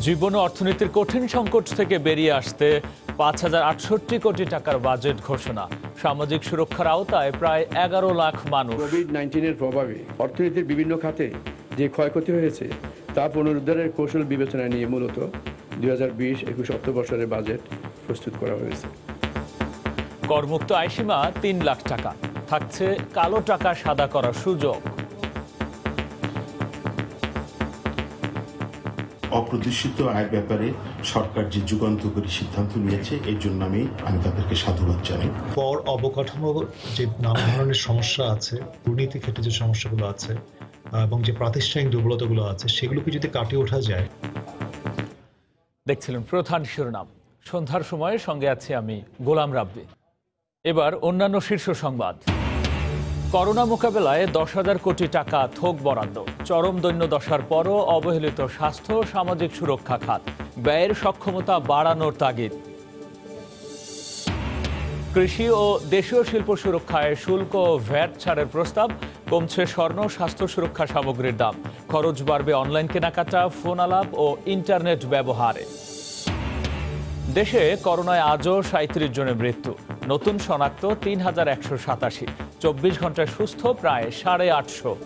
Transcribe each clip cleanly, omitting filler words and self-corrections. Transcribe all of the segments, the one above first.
জীবন ও অর্থনীতির কঠিন সংকট থেকে বেরিয়ে আসতে ৫,০৬৮ কোটি টাকার বাজেট ঘোষণা। সামাজিক সুরক্ষার আওতায় প্রায় ১১ লাখ মানুষ। কোভিড-১৯ প্রভাবে অর্থনীতির বিভিন্ন খাতে যে ক্ষয়ক্ষতি হয়েছে তা পুনরুদ্ধারের কৌশল বিবেচনায় নিয়ে মূলত ২০২০-২১ অর্থবর্ষের বাজেট প্রস্তুত করা হয়েছে। করমুক্ত আয়সীমা ৩ লাখ টাকা, থাকছে কালো টাকা সাদা করার সুযোগ। অপ্রদর্শিত আয়ের ব্যাপারে সরকার যে যুগান্তকারী সিদ্ধান্ত নিয়েছে এর জন্য আমি তাদেরকে সাধুবাদ জানাই। কর অবকাঠামোর যে নানা ধরনের সমস্যা আছে, দুর্নীতি ক্ষেত্রে যে সমস্যাগুলো আছে এবং যে প্রাতিষ্ঠানিক দুর্বলতাগুলো আছে সেগুলোকে যদি কাটিয়ে ওঠা যায়। দেখছিলেন প্রধান শিরোনাম। সন্ধ্যার সময় সঙ্গে আছি আমি গোলাম রাব্বি। এবার অন্যান্য শীর্ষ সংবাদ। করোনা মোকাবেলায় ১০,০০০ কোটি টাকা থোক বরাদ্দ। চরম দৈন্যদশার পরও অবহেলিত স্বাস্থ্য ও সামাজিক সুরক্ষা খাত, ব্যয়ের সক্ষমতা বাড়ানোর তাগিদ। কৃষি ও দেশীয় শিল্প সুরক্ষায় শুল্ক ও ভ্যাট ছাড়ের প্রস্তাব। কমছে স্বর্ণ স্বাস্থ্য সুরক্ষা সামগ্রীর দাম। খরচ বাড়বে অনলাইন কেনাকাটা, ফোন আলাপ ও ইন্টারনেট ব্যবহারে। দেশে করোনায় আজও ৩৭ জনের মৃত্যু। নতুন শনাক্ত ৩,১৮৭। ২৪ ঘন্টায় সুস্থ প্রায় ৮৫০।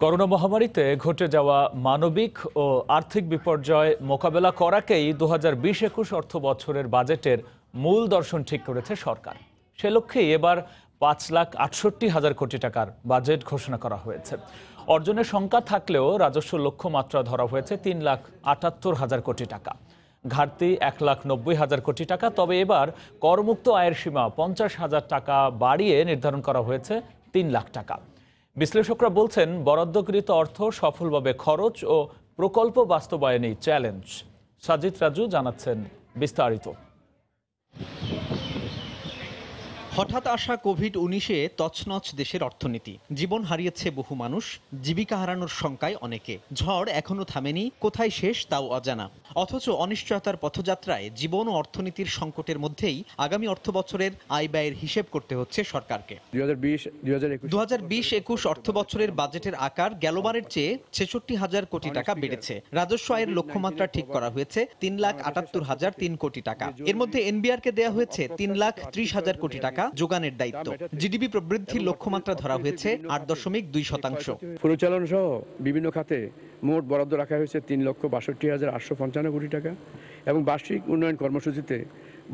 করোনা মহামারীতে ঘটে যাওয়া মানবিক ও আর্থিক বিপর্যয় মোকাবেলা করাকেই ২০২০-২১ অর্থ বছরের বাজেটের মূল দর্শন ঠিক করেছে সরকার। সে লক্ষ্যেই এবার ৫,৬৮,০০০ কোটি টাকার বাজেট ঘোষণা করা হয়েছে। অর্জনের সংখ্যা থাকলেও রাজস্ব লক্ষ্যমাত্রা ধরা হয়েছে ৩,৭৮,০০০ কোটি টাকা, ঘাটতি ১,৯০,০০০ কোটি টাকা। তবে এবার করমুক্ত আয়ের সীমা ৫০,০০০ টাকা বাড়িয়ে নির্ধারণ করা হয়েছে ৩ লাখ টাকা। বিশ্লেষকরা বলছেন, বরাদ্দকৃত অর্থ সফলভাবে খরচ ও প্রকল্প বাস্তবায়নেই চ্যালেঞ্জ। সাজিদ রাজু জানাচ্ছেন বিস্তারিত। হঠাৎ আসা কোভিড-১৯-এ তছনছ দেশের অর্থনীতি। জীবন হারিয়েছে বহু মানুষ, জীবিকা হারানোর শঙ্কায় অনেকে। ঝড় এখনো থামেনি, কোথায় শেষ তাও অজানা। অথচ অনিশ্চয়তার পথযাত্রায় জীবন ও অর্থনীতির সংকটের মধ্যেই আগামী অর্থ বছরের আয় ব্যয়ের হিসেব করতে হচ্ছে সরকারকে। ২০২০-২১ অর্থ বছরের বাজেটের আকার গেলবারের চেয়ে ৬৬,০০০ কোটি টাকা বেড়েছে। রাজস্ব আয়ের লক্ষ্যমাত্রা ঠিক করা হয়েছে ৩,৭৮,০০৩ কোটি টাকা। এর মধ্যে এনবিআরকে দেয়া হয়েছে ৩,৩০,০০০ কোটি টাকা যোগানের দায়িত্ব। জিডিপি প্রবৃদ্ধির লক্ষ্যমাত্রা ধরা হয়েছে ৮.২%। পরিচালন সহ বিভিন্ন খাতে মোট বরাদ্দ রাখা হয়েছে ৩,৬২,৮৫৫ কোটি টাকা এবং বার্ষিক উন্নয়ন কর্মসূচিতে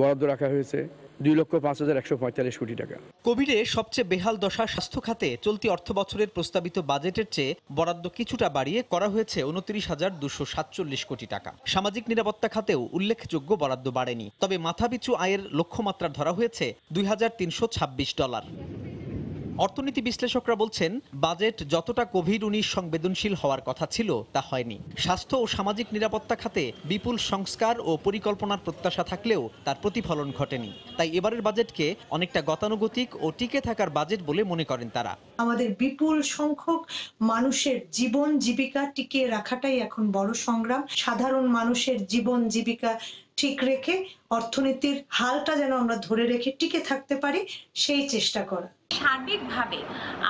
বরাদ্দ রাখা হয়েছে ২,০৫,১৪৫ কোটি টাকা। কোভিডে সবচেয়ে বেহাল দশা স্বাস্থ্য খাতে চলতি অর্থ বছরের প্রস্তাবিত বাজেটের চেয়ে বরাদ্দ কিছুটা বাড়িয়ে করা হয়েছে ২৯,২৪৭ কোটি টাকা। সামাজিক নিরাপত্তা খাতেও উল্লেখযোগ্য বরাদ্দ বাড়েনি, তবে মাথাপিছু আয়ের লক্ষ্যমাত্রা ধরা হয়েছে $২,৩২৬। অর্থনীতি বিশ্লেষকরা বলছেন, বাজেট যতটা কোভিড-১৯ সংবেদনশীল হওয়ার কথা ছিল তা হয়নি। স্বাস্থ্য ও সামাজিক নিরাপত্তা খাতে বিপুল সংস্কার ও পরিকল্পনার প্রত্যাশা থাকলেও তার প্রতিফলন ঘটেনি। তাই এবারের বাজেটকে অনেকটা গতানুগতিক ও টিকে থাকার বাজেট বলে মনে করেন তারা। আমাদের বিপুল সংখ্যক মানুষের জীবন জীবিকা টিকিয়ে রাখাটাই এখন বড় সংগ্রাম। সাধারণ মানুষের জীবন জীবিকা ঠিক রেখে অর্থনীতির হালটা যেন আমরা ধরে রেখে টিকে থাকতে পারি, সেই চেষ্টা করা। সার্বিকভাবে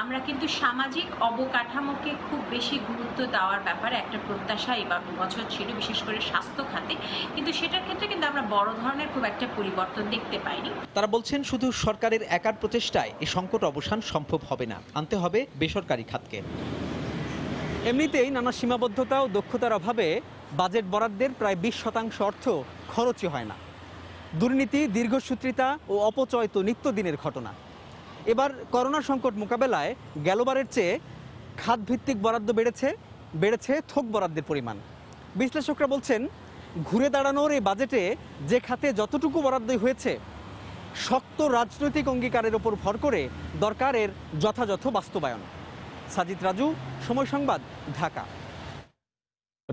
আমরা কিন্তু সামাজিক অবকাঠামোকে খুব বেশি গুরুত্ব দেওয়ার ব্যাপারে একটা প্রত্যাশা এবার বছর ছিল, বিশেষ করে স্বাস্থ্য খাতে, কিন্তু সেটার ক্ষেত্রে কিন্তু আমরা বড় ধরনের খুব একটা পরিবর্তন দেখতে পাইনি। তারা বলছেন, শুধু সরকারের একার প্রচেষ্টায় এই সংকট অবসান সম্ভব হবে না, আনতে হবে বেসরকারি খাতকে। এমনিতেই নানা সীমাবদ্ধতা ও দক্ষতার অভাবে বাজেট বরাদ্দের প্রায় ২০% অর্থ খরচই হয় না। দুর্নীতি, দীর্ঘসূত্রিতা ও অপচয় তো নিত্যদিনের ঘটনা। এবার করোনা সংকট মোকাবেলায় গেলবারের চেয়ে খাতভিত্তিক বরাদ্দ বেড়েছে থোক বরাদ্দের পরিমাণ। বিশ্লেষকরা বলছেন, ঘুরে দাঁড়ানোর এই বাজেটে যে খাতে যতটুকু বরাদ্দই হয়েছে, শক্ত রাজনৈতিক অঙ্গীকারের ওপর ভর করে দরকার এর যথাযথ বাস্তবায়ন। সাজিদ রাজু, সময় সংবাদ, ঢাকা।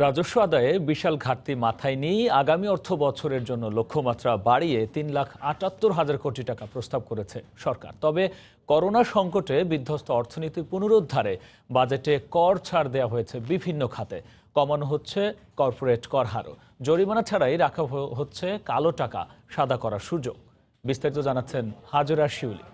রাজস্ব আদায়ে বিশাল ঘাটতি মাথায় নিয়ে আগামী অর্থ বছরের জন্য লক্ষ্যমাত্রা বাড়িয়ে 3,78,000 কোটি টাকা প্রস্তাব করেছে সরকার। তবে করোনা সংকটে বিধ্বস্ত অর্থনীতি পুনরুদ্ধারে বাজেটে কর ছাড় দেওয়া হয়েছে বিভিন্ন খাতে। কমানো হচ্ছে কর্পোরেট কর হারও, জরিমানা ছাড়াই রাখা হচ্ছে কালো টাকা সাদা করার সুযোগ। বিস্তারিত জানাচ্ছেন হাজরা শিউলি।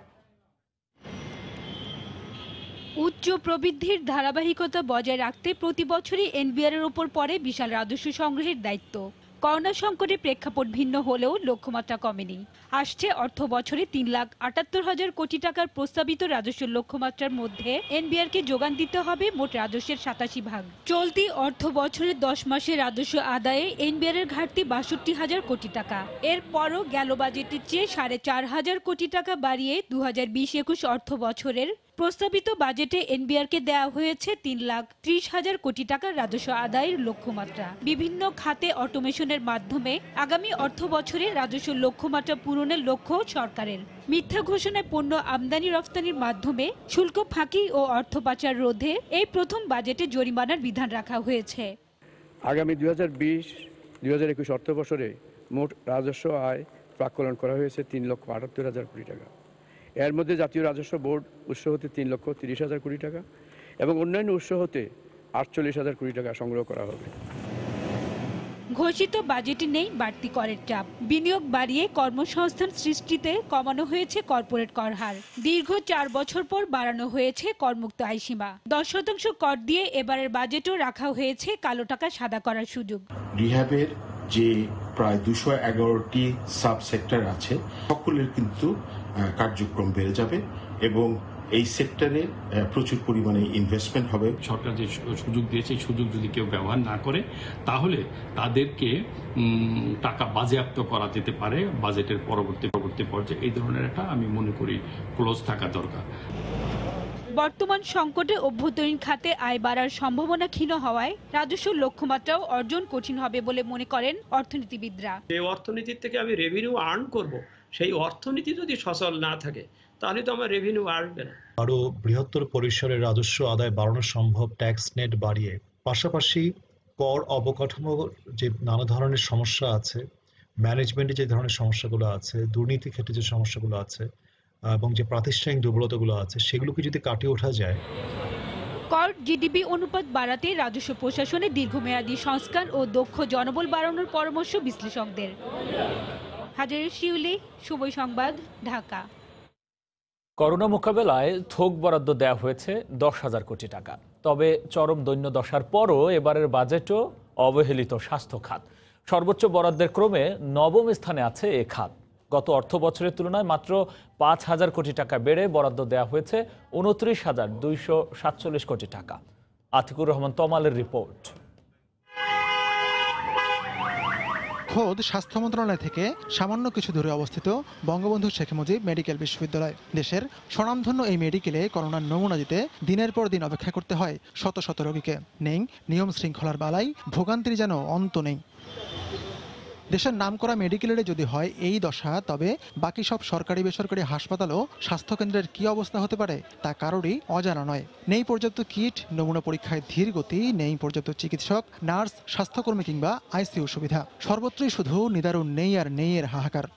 উচ্চ প্রবৃদ্ধির ধারাবাহিকতা বজায় রাখতে প্রতি বছরই এনবিআরের উপর পড়ে বিশাল রাজস্ব সংগ্রহের দায়িত্ব। করোনা সংকটে প্রেক্ষাপট ভিন্ন হলেও লক্ষ্যমাত্রা কমেনি। আসছে অর্থ বছরে 3,78,000 কোটি টাকার প্রস্তাবিত রাজস্ব লক্ষ্যমাত্রার মধ্যে এনবিআরকে যোগান দিতে হবে মোট রাজস্বের 87%। চলতি অর্থ বছরের 10 মাসের রাজস্ব আদায়ে এনবিআরের ঘাটতি 62,000 কোটি টাকা। এরপরও গেল বাজেটের চেয়ে 4,500 কোটি টাকা বাড়িয়ে 2020-21 অর্থ বছরের প্রস্তাবিত বাজেটে এনবিআরকে দেওয়া হয়েছে 3,30,000 কোটি টাকার রাজস্ব আদায়ের লক্ষ্যমাত্রা। বিভিন্ন খাতে অটোমেশনের মাধ্যমে আগামী অর্থ বছরে রাজস্ব লক্ষ্যমাত্রা পূরণের লক্ষ্য সরকারের। মিথ্যা ঘোষণায় পণ্য আমদানি রফতানির মাধ্যমে শুল্ক ফাঁকি ও অর্থ পাচার রোধে এই প্রথম বাজেটে জরিমানার বিধান রাখা হয়েছে। আগামী 2020-21 অর্থ বছরে মোট রাজস্ব আয় প্রাক্কলন করা হয়েছে 3,78,000 কোটি টাকা। এর মধ্যে জাতীয় রাজস্ব বোর্ড উৎস হতে 3,30,000 কোটি টাকা এবং অন্যান্য উৎস হতে 48,000 কোটি টাকা সংগ্রহ করা হবে। ঘোষিত বাজেটে নেই বাড়তি করের চাপ। বিনিয়োগ বাড়িয়ে কর্মসংস্থান সৃষ্টিতে কমানো হয়েছে কর্পোরেট কর হার। দীর্ঘ 4 বছর পর বাড়ানো হয়েছে করমুক্ত আয়সীমা। 10% কর দিয়ে এবারের বাজেটও রাখা হয়েছে কালো টাকা সাদা করার সুযোগ। রিহ্যাবের যে প্রায় 211টি সাব সেক্টর আছে, সকলের কিন্তু কার্যক্রম বেড়ে যাবে এবং এই সেক্টরে প্রচুর পরিমাণে ইনভেস্টমেন্ট হবে। সরকার যে সুযোগ দিয়েছে এই সুযোগ যদি কেউ ব্যবহার না করে তাহলে তাদেরকে টাকা বাজেয়াপ্ত করা যেতে পারে বাজেটের পরবর্তী পর্যায়ে। এই ধরনের একটা আমি মনে করি ক্লোজ থাকা দরকার। বর্তমান সংকটে অভ্যন্তরীণ খাতে আয় বাড়ার সম্ভাবনা ক্ষীণ হওয়ায় রাজস্ব লক্ষ্যমাত্রাও অর্জন কঠিন হবে বলে মনে করেন অর্থনীতিবিদরা। যে অর্থনীতির থেকে আমি রেভিনিউ আর্ন করব, সেই অর্থনীতি যদি সচল না থাকে তাহলে তো আমার রেভিনিউ আসবে না। আরো বৃহত্তর পরিসরে রাজস্ব আদায় বাড়ানো সম্ভব ট্যাক্স নেট বাড়িয়ে। পাশাপাশি কর অবকাঠামোর যে নানা ধরনের সমস্যা আছে, ম্যানেজমেন্টে যে ধরনের সমস্যাগুলো আছে, দুর্নীতি ক্ষেত্রে যে সমস্যাগুলো আছে এবং যে প্রাতিষ্ঠানিক দুর্বলতাগুলো আছে, সেগুলোকে যদি কাটিয়ে ওঠা যায়। কর জিডিপি অনুপাত বাড়াতে রাজস্ব প্রশাসনে দীর্ঘমেয়াদী সংস্কার ও দক্ষ জনবল বাড়ানোর পরামর্শ বিশ্লেষকদের। হাজারে শিউলি, সময় সংবাদ, ঢাকা। করোনা মোকাবেলায় থোক বরাদ্দ দেওয়া হয়েছে 10,000 কোটি টাকা। তবে চরম দৈন্যদশার পরও এবারের বাজেটও অবহেলিত স্বাস্থ্য খাত। সর্বোচ্চ বরাদ্দের ক্রমে 9ম স্থানে আছে এ খাত। গত অর্থ বছরের তুলনায় মাত্র 5,000 কোটি টাকা বেড়ে বরাদ্দ দেওয়া হয়েছে 29,247 কোটি টাকা। আতিকুর রহমান তমালের রিপোর্ট। খোদ স্বাস্থ্য মন্ত্রণালয় থেকে সামান্য কিছু দূরে অবস্থিত বঙ্গবন্ধু শেখ মুজিব মেডিকেল বিশ্ববিদ্যালয়। দেশের স্বনামধন্য এই মেডিকেলে করোনার নমুনা দিতে দিনের পর দিন অপেক্ষা করতে হয় শত শত রোগীকে। নেই নিয়ম শৃঙ্খলার বালাই, ভোগান্তির যেন অন্ত নেই। দেশের নামকরা মেডিকেলে যদি হয় এই দশা, তবে বাকি সব সরকারি বেসরকারি হাসপাতাল ও স্বাস্থ্যকেন্দ্রের কি অবস্থা হতে পারে তা কারোরই অজানা নয়। নেই পর্যাপ্ত কিট, নমুনা পরীক্ষায় ধীর গতি, নেই পর্যাপ্ত চিকিৎসক, নার্স, স্বাস্থ্যকর্মী কিংবা আইসিইউ সুবিধা। সর্বত্রই শুধু নিদারুণ নেই আর নেই এর হাহাকার।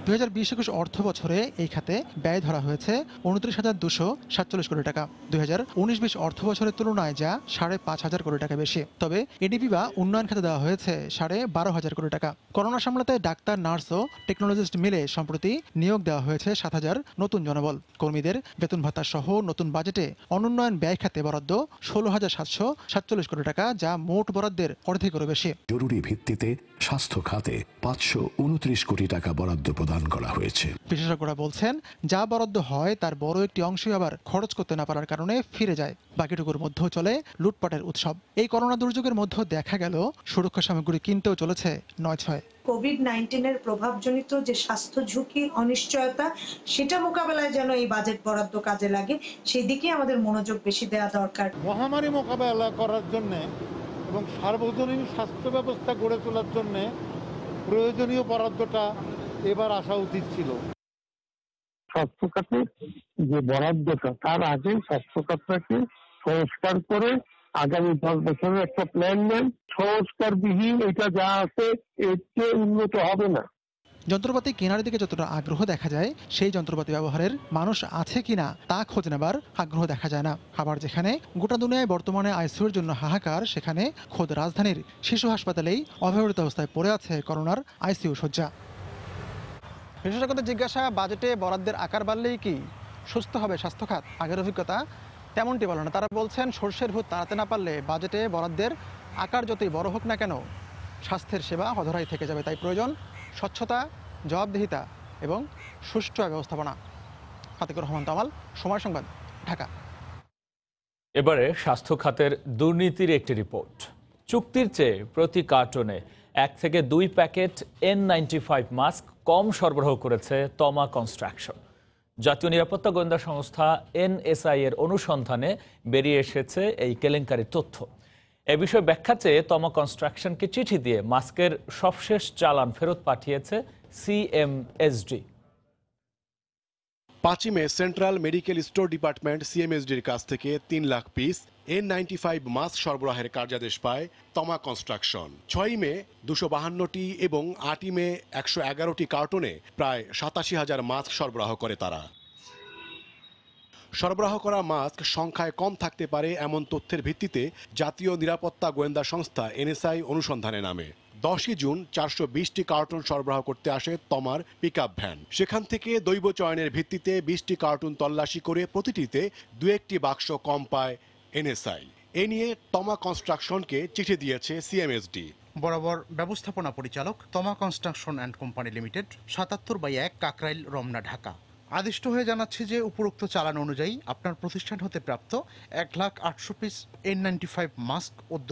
2020-21 অর্থ বছরে এই খাতে ব্যয় ধরা হয়েছে 29,247 কোটি টাকা। 2019-20 অর্থ বছরের তুলনায় যা 5,500 কোটি টাকা বেশি। তবে এডিপি বা উন্নয়ন খাতে দেওয়া হয়েছে 12,500 কোটি টাকা। করোনা সামলাতে ডাক্তার, নার্স ও টেকনোলজিস্ট মিলে সম্প্রতি নিয়োগ দেওয়া হয়েছে 7,000 নতুন জনবল। কর্মীদের বেতন ভাতা সহ নতুন বাজেটে অনুন্নয়ন ব্যয় খাতে বরাদ্দ 16,747 কোটি টাকা, যা মোট বরাদ্দের অর্ধেকেরও বেশি। জরুরি ভিত্তিতে স্বাস্থ্য খাতে 529 কোটি টাকা বরাদ্দ প্রদান করা হয়েছে। বিশেষজ্ঞরা বলছেন, যা বরাদ্দ হয় তার বড় একটি অংশই আবার খরচ করতে না পারার কারণে ফিরে যায়। বাকিটুকুর মধ্যেও চলে লুটপাটের উৎসব। এই করোনা দুর্যোগের মধ্যে দেখা গেল সুরক্ষা সামগ্রী কিনতেও চলেছে 9-6। কোভিড-19-এর প্রভাবজনিত যে স্বাস্থ্য ঝুঁকি, অনিশ্চয়তা, সেটা মোকাবেলায় যেন এই বাজেট বরাদ্দ কাজে লাগে, সেই দিকে আমাদের মনোযোগ বেশি দেওয়া দরকার। মহামারী মোকাবেলা করার জন্য এবং সার্বজনীন স্বাস্থ্য ব্যবস্থা গড়ে তোলার জন্য প্রয়োজনীয় বরাদ্দটা এবার আসা উচিত ছিল। স্বাস্থ্য খাতে যে বরাদ্দটা, তার আগে স্বাস্থ্য খাতটাকে সংস্কার করে আগামী 10 বছরের একটা প্ল্যান নেন, সংস্কারবিহীন এটা যা আছে এর চেয়ে উন্নত হবে না। যন্ত্রপাতি কেনার দিকে যতটা আগ্রহ দেখা যায়, সেই যন্ত্রপাতি ব্যবহারের মানুষ আছে কিনা তা খোঁজ নেবার আগ্রহ দেখা যায় না। আবার যেখানে গোটা দুনিয়ায় বর্তমানে আইসিইউর জন্য হাহাকার, সেখানে খোদ রাজধানীর শিশু হাসপাতালেই অব্যবহৃত অবস্থায় পড়ে আছে করোনার আইসিইউ শয্যা। বিশেষজ্ঞদের জিজ্ঞাসা, বাজেটে বরাদ্দের আকার বাড়লেই কি সুস্থ হবে স্বাস্থ্য খাত? আগের অভিজ্ঞতা তেমনটি বলে না। তারা বলছেন, সর্ষের ভূত তাড়াতে না পারলে বাজেটে বরাদ্দের আকার যতই বড় হোক না কেন, স্বাস্থ্যের সেবা অধরাই থেকে যাবে। তাই প্রয়োজন স্বচ্ছতা, জবাবদিহিতা এবং সুষ্ঠু ব্যবস্থাপনা। ফাতিকুর রহমান তামাল, সময় সংবাদ, ঢাকা। এবারে স্বাস্থ্য খাতের দুর্নীতির একটি রিপোর্ট। চুক্তির চেয়ে প্রতি কার্টনে 1 থেকে 2 প্যাকেট N95 মাস্ক কম সরবরাহ করেছে তমা কনস্ট্রাকশন। জাতীয় নিরাপত্তা গোয়েন্দা সংস্থা NSI এর অনুসন্ধানে বেরিয়ে এসেছে এই কেলেঙ্কারির তথ্য। এ বিষয়ে ব্যাখ্যা চেয়ে তমা কনস্ট্রাকশনকে চিঠি দিয়ে মাস্কের সবশেষ চালান ফেরত পাঠিয়েছে CMSD। 5 মে সেন্ট্রাল মেডিকেল স্টোর ডিপার্টমেন্ট CMSDর কাছ থেকে 3 লাখ পিস N95 মাস্ক সরবরাহের কার্যাদেশ পায় তমা কনস্ট্রাকশন। 6 মে 252টি এবং 8 মে 111টি কার্টনে প্রায় 87,000 মাস্ক সরবরাহ করে তারা। সরবরাহ করা মাস্ক সংখ্যায় কম থাকতে পারে এমন তথ্যের ভিত্তিতে জাতীয় নিরাপত্তা গোয়েন্দা সংস্থা NSI অনুসন্ধানে নামে। 10 জুন 420টি কার্টুন সরবরাহ করতে আসে তমার পিকআপ ভ্যান। সেখান থেকে দৈব চয়নের ভিত্তিতে 20টি কার্টুন তল্লাশি করে প্রতিটিতে 2-1টি বাক্স কম পায় NSI। এ নিয়ে তমা কনস্ট্রাকশনকে চিঠি দিয়েছে CMSD। বরাবর ব্যবস্থাপনা পরিচালক Toma construction and company limited, 77/1 Kakrail, Ramna, Dhaka. আদিষ্ট হয়ে জানাচ্ছি যে উপরোক্ত চালান অনুযায়ী আপনার প্রতিষ্ঠান হতে প্রাপ্ত 1,08,000 পিস N95 মাস্ক অদ্য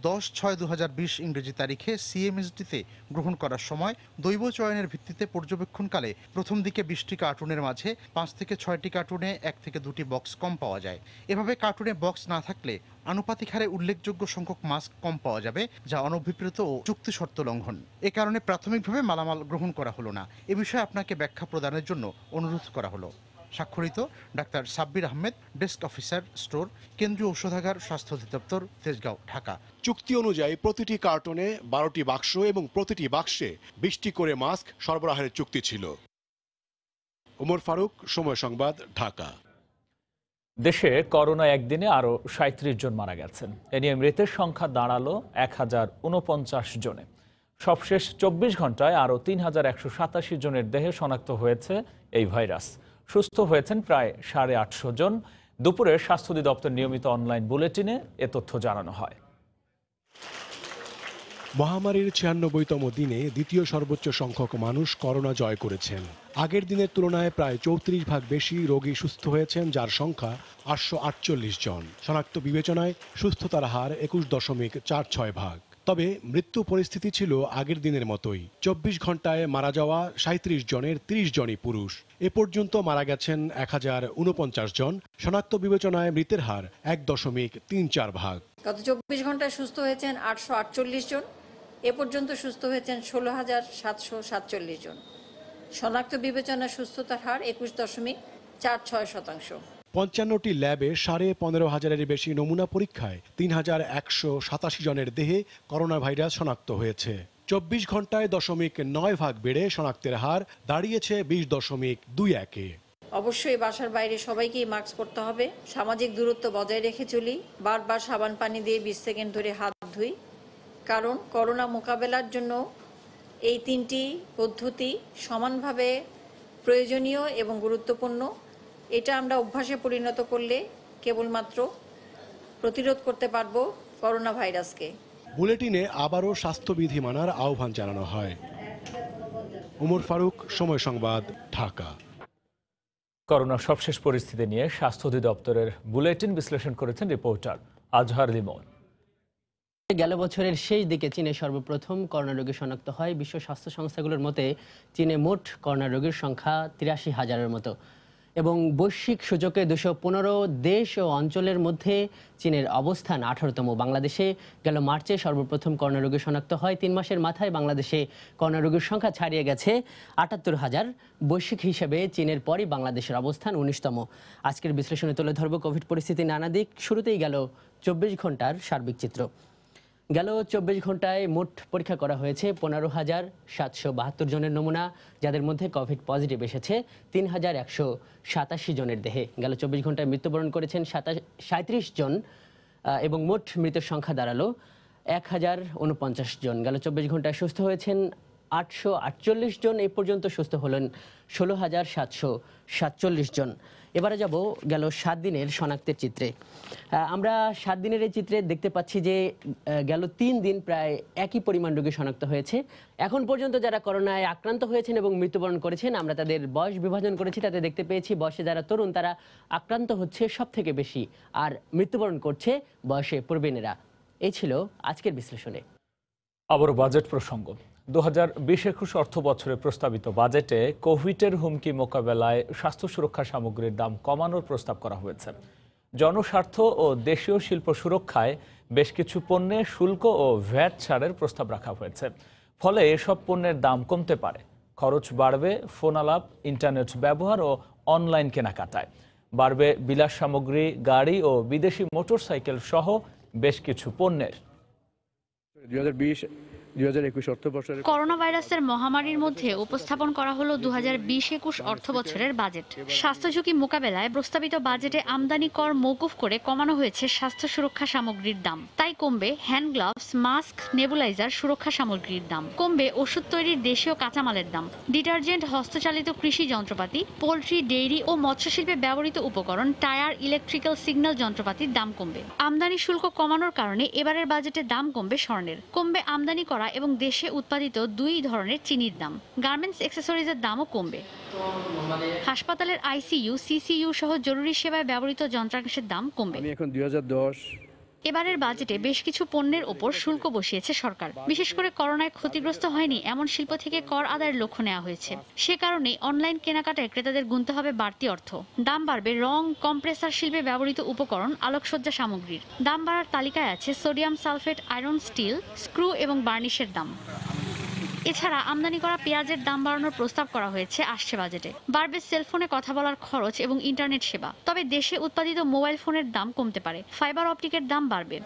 10/6/2020 ইংরেজি তারিখে CMSD-তে গ্রহণ করার সময় দৈব চয়নের ভিত্তিতে পর্যবেক্ষণকালে প্রথম দিকে 20টি কার্টুনের মাঝে 5 থেকে 6টি কার্টুনে 1 থেকে 2টি বক্স কম পাওয়া যায়। এভাবে কার্টুনে বক্স না থাকলে আনুপাতিক হারে উল্লেখযোগ্য সংখ্যক মাস্ক কম পাওয়া যাবে, যা অনভিপ্রেত ও চুক্তি শর্ত লঙ্ঘন। এ কারণে প্রাথমিকভাবে মালামাল গ্রহণ করা হলো না। এ বিষয়ে আপনাকে ব্যাখ্যা প্রদানের জন্য অনুরোধ করা হলো। স্বাক্ষরিত doctor Sabbir Ahmed, desk officer, store, কেন্দ্রীয় ঔষধাগার, স্বাস্থ্য অধিদপ্তর, তেজগাঁও, ঢাকা। চুক্তি অনুযায়ী প্রতিটি কার্টনে 12টি বাক্স এবং প্রতিটি বাক্সে 20টি করে মাস্ক সরবরাহের চুক্তি ছিল। ওমর ফারুক, সময় সংবাদ, ঢাকা। দেশে করোনা একদিনে আরও 37 জন মারা গেছেন। এ নিয়ে মৃতের সংখ্যা দাঁড়ালো 1049 জনে। সবশেষ 24 ঘন্টায় আরও 3187 জনের দেহে শনাক্ত হয়েছে এই ভাইরাস। সুস্থ হয়েছেন প্রায় 850 জন। দুপুরে স্বাস্থ্য অধিদপ্তর নিয়মিত অনলাইন বুলেটিনে এ তথ্য জানানো হয়। মহামারীর 96তম দিনে দ্বিতীয় সর্বোচ্চ সংখ্যক মানুষ করোনা জয় করেছেন। আগের দিনের তুলনায় প্রায় 34 ভাগ বেশি রোগী সুস্থ হয়েছেন, যার সংখ্যা 848 জন। শনাক্ত বিবেচনায় সুস্থতার হার 21.46 ভাগ। তবে মৃত্যু পরিস্থিতি ছিল আগের দিনের মতোই। 24 ঘন্টায় মারা যাওয়া 37 জনের 30 জনই পুরুষ। এ পর্যন্ত মারা গেছেন 1049 জন। শনাক্ত বিবেচনায় মৃতের হার 1.34 ভাগ। গত 24 ঘন্টায় সুস্থ হয়েছেন 848 জন। এ পর্যন্ত সুস্থ হয়েছেন 16,747 জন। শনাক্ত বিবেচনায় সুস্থতার হার 21.46%। 55টি ল্যাবে 15,500-এর বেশি নমুনা পরীক্ষায় 3,187 জনের দেহে করোনা ভাইরাস শনাক্ত হয়েছে। 24 ঘন্টায় 0.9 ভাগ বেড়ে শনাক্তের হার দাঁড়িয়েছে 20.21-এ। অবশ্যই বাসার বাইরে সবাইকেই মাস্ক পরতে হবে। সামাজিক দূরত্ব বজায় রেখে চলি। বারবার সাবান পানি দিয়ে 20 সেকেন্ড ধরে হাত ধুই, কারণ করোনা মোকাবেলার জন্য এই 3টি পদ্ধতি সমানভাবে প্রয়োজনীয় এবং গুরুত্বপূর্ণ। এটা আমরা অভ্যাসে পরিণত করলে কেবলমাত্র প্রতিরোধ করতে পারবো করোনা ভাইরাসকে। বুলেটিনে আবারও স্বাস্থ্যবিধি মানার আহ্বান জানানো হয়। ওমর ফারুক, সময় সংবাদ, ঢাকা। করোনার সবশেষ পরিস্থিতি নিয়ে স্বাস্থ্য অধিদপ্তরের বুলেটিন বিশ্লেষণ করেছেন রিপোর্টার আজহার লিমন। গেল বছরের শেষ দিকে চীনে সর্বপ্রথম করোনা রোগী শনাক্ত হয়। বিশ্ব স্বাস্থ্য সংস্থাগুলোর মতে চীনে মোট করোনা রোগীর সংখ্যা 83,000-এর মতো। এবং বৈশ্বিক সূচকে 215 দেশ ও অঞ্চলের মধ্যে চীনের অবস্থান 18তম। বাংলাদেশে গেল মার্চে সর্বপ্রথম করোনা রোগী শনাক্ত হয়। 3 মাসের মাথায় বাংলাদেশে করোনা রোগীর সংখ্যা ছাড়িয়ে গেছে 78,000। বৈশ্বিক হিসেবে চীনের পরই বাংলাদেশের অবস্থান 19তম। আজকের বিশ্লেষণে তুলে ধরব কোভিড পরিস্থিতির নানা দিক। শুরুতেই গেল 24 ঘন্টার সার্বিক চিত্র। গেল 24 ঘন্টায় মোট পরীক্ষা করা হয়েছে 15,772 জনের নমুনা, যাদের মধ্যে কোভিড পজিটিভ এসেছে 3,187 জনের দেহে। গেল 24 ঘন্টায় মৃত্যুবরণ করেছেন 37 জন এবং মোট মৃতের সংখ্যা দাঁড়ালো 1049 জন। গেল 24 ঘন্টায় সুস্থ হয়েছেন 848 জন। এই পর্যন্ত সুস্থ হলেন 16,747 জন। এবারে যাব গেল 7 দিনের শনাক্তের চিত্রে। আমরা 7 দিনের এই চিত্রে দেখতে পাচ্ছি যে গেল 3 দিন প্রায় একই পরিমাণ রোগী শনাক্ত হয়েছে। এখন পর্যন্ত যারা করোনায় আক্রান্ত হয়েছেন এবং মৃত্যুবরণ করেছেন, আমরা তাদের বয়স বিভাজন করেছি। তাতে দেখতে পেয়েছি বয়সে যারা তরুণ তারা আক্রান্ত হচ্ছে সব থেকে বেশি, আর মৃত্যুবরণ করছে বয়সে প্রবীণেরা। এই ছিল আজকের বিশ্লেষণে। আবার বাজেট প্রসঙ্গ। 2020-21 অর্থ বছরে প্রস্তাবিত বাজেটে কোভিডের হুমকি মোকাবেলায় স্বাস্থ্য সুরক্ষা সামগ্রীর দাম কমানোর প্রস্তাব করা হয়েছে। জনস্বার্থ ও দেশীয় শিল্প সুরক্ষায় বেশ কিছু পণ্যে শুল্ক ও ভ্যাট ছাড়ের প্রস্তাব রাখা হয়েছে। ফলে এসব পণ্যের দাম কমতে পারে, খরচ বাড়বে ফোন আলাপ, ইন্টারনেট ব্যবহার ও অনলাইন কেনাকাটায়, বাড়বে বিলাস সামগ্রী, গাড়ি ও বিদেশি মোটরসাইকেল সহ বেশ কিছু পণ্যের। 2020-2021 অর্থবছরে করোনা ভাইরাসের মহামারীর মধ্যে উপস্থাপন করা হলো 2020-21 অর্থবছরের বাজেট। স্বাস্থ্য ঝুঁকি মোকাবেলায় প্রস্তাবিত বাজেটে আমদানি কর মওকুফ করে কমানো হয়েছে স্বাস্থ্য সুরক্ষা সামগ্রীর দাম। তাই কমবে হ্যান্ড গ্লাভস, মাস্ক, নেবুলাইজার সুরক্ষা সামগ্রীর দাম, কমবে ওষুধ তৈরির দেশীয় কাঁচামালের দাম, ডিটারজেন্ট, হস্তচালিত কৃষি যন্ত্রপাতি, পোল্ট্রি, ডেইরি ও মৎস্যশিল্পে ব্যবহৃত উপকরণ, টায়ার, ইলেকট্রিক্যাল সিগন্যাল যন্ত্রপাতির দাম কমবে। আমদানি শুল্ক কমানোর কারণে এবারের বাজেটে দাম কমবে স্বর্ণের, কমবে আমদানি করা এবং দেশে উৎপাদিত 2 ধরনের চিনির দাম। গার্মেন্টস অ্যাক্সেসরিজের দামও কমবে। হাসপাতালের আইসিইউ, সিসিইউ সহ জরুরি সেবায় ব্যবহৃত যন্ত্রাংশের দাম কমবে। এখন 2010 এবারের বাজেটে বেশ কিছু পণ্যের ওপর শুল্ক বসিয়েছে সরকার। বিশেষ করে করোনায় ক্ষতিগ্রস্ত হয়নি এমন শিল্প থেকে কর আদায়ের লক্ষ্য নেওয়া হয়েছে। সে কারণে অনলাইন কেনাকাটায় ক্রেতাদের গুনতে হবে বাড়তি অর্থ। দাম বাড়বে রং, কম্প্রেসার শিল্পে ব্যবহৃত উপকরণ, আলোকসজ্জা সামগ্রীর। দাম বাড়ার তালিকায় আছে sodium sulphate, iron steel, screw এবং বার্নিশের দাম। এছাড়া আমদানি করা পেঁয়াজের দাম বাড়ানোর প্রস্তাব করা হয়েছে আসছে বাজেটে। বাড়বে সেলফোনে কথা বলার খরচ এবং ইন্টারনেট সেবা। তবে দেশে উৎপাদিত মোবাইল ফোনের দাম কমতে পারে, ফাইবার অপটিকের দাম বাড়বে।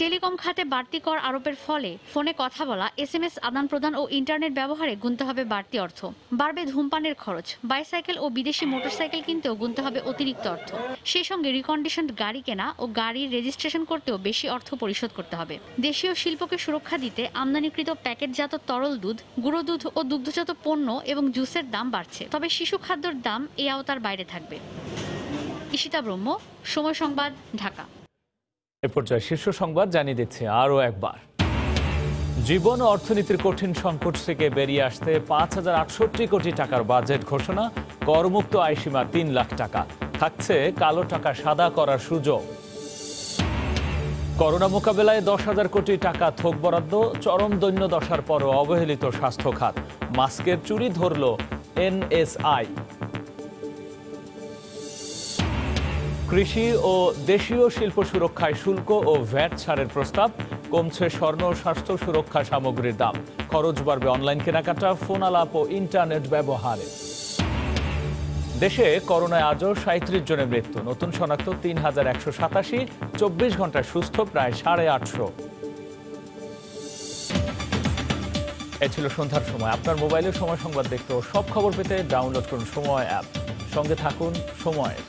টেলিকম খাতে বাড়তি কর আরোপের ফলে ফোনে কথা বলা, SMS আদান প্রদান ও ইন্টারনেট ব্যবহারে গুনতে হবে বাড়তি অর্থ। বাড়বে ধূমপানের খরচ, বাইসাইকেল ও বিদেশি মোটরসাইকেল কিনতেও গুনতে হবে অতিরিক্ত অর্থ। সেই সঙ্গে রিকন্ডিশনড গাড়ি কেনা ও গাড়ির রেজিস্ট্রেশন করতেও বেশি অর্থ পরিশোধ করতে হবে। দেশীয় শিল্পকে সুরক্ষা দিতে আমদানিকৃত প্যাকেটজাত তরল দুধ, গুঁড়ো দুধ ও দুগ্ধজাত পণ্য এবং জুসের দাম বাড়ছে। তবে শিশু খাদ্যের দাম এই আওতার বাইরে থাকবে। ঈশিতা ব্রহ্ম, সময় সংবাদ, ঢাকা। এ পর্যায়ে শীর্ষ সংবাদ জানিয়ে দিচ্ছে আরও একবার। জীবন ও অর্থনীতির কঠিন সংকট থেকে বেরিয়ে আসতে 5,068 কোটি টাকার বাজেট ঘোষণা, করমুক্ত আয়সীমা 3 লাখ টাকা, থাকছে কালো টাকা সাদা করার সুযোগ। করোনা মোকাবেলায় 10,000 কোটি টাকা থোক বরাদ্দ, চরম দৈন্য দশার পরও অবহেলিত স্বাস্থ্য খাত, মাস্কের চুরি ধরল NSI। কৃষি ও দেশীয় শিল্প সুরক্ষায় শুল্ক ও ভ্যাট ছাড়ের প্রস্তাব, কমছে স্বর্ণ ও স্বাস্থ্য সুরক্ষা সামগ্রীর দাম, খরচ বাড়বে অনলাইন কেনাকাটা, ফোন আলাপ ও ইন্টারনেট ব্যবহারে। দেশে করোনায় আজও 37 জনের মৃত্যু, নতুন শনাক্ত 3,187, 24 ঘন্টায় সুস্থ প্রায় 850। এ ছিল সন্ধ্যার সময়। আপনার মোবাইলে সময় সংবাদ দেখতে ও সব খবর পেতে ডাউনলোড করুন সময় অ্যাপ। সঙ্গে থাকুন সময়ের।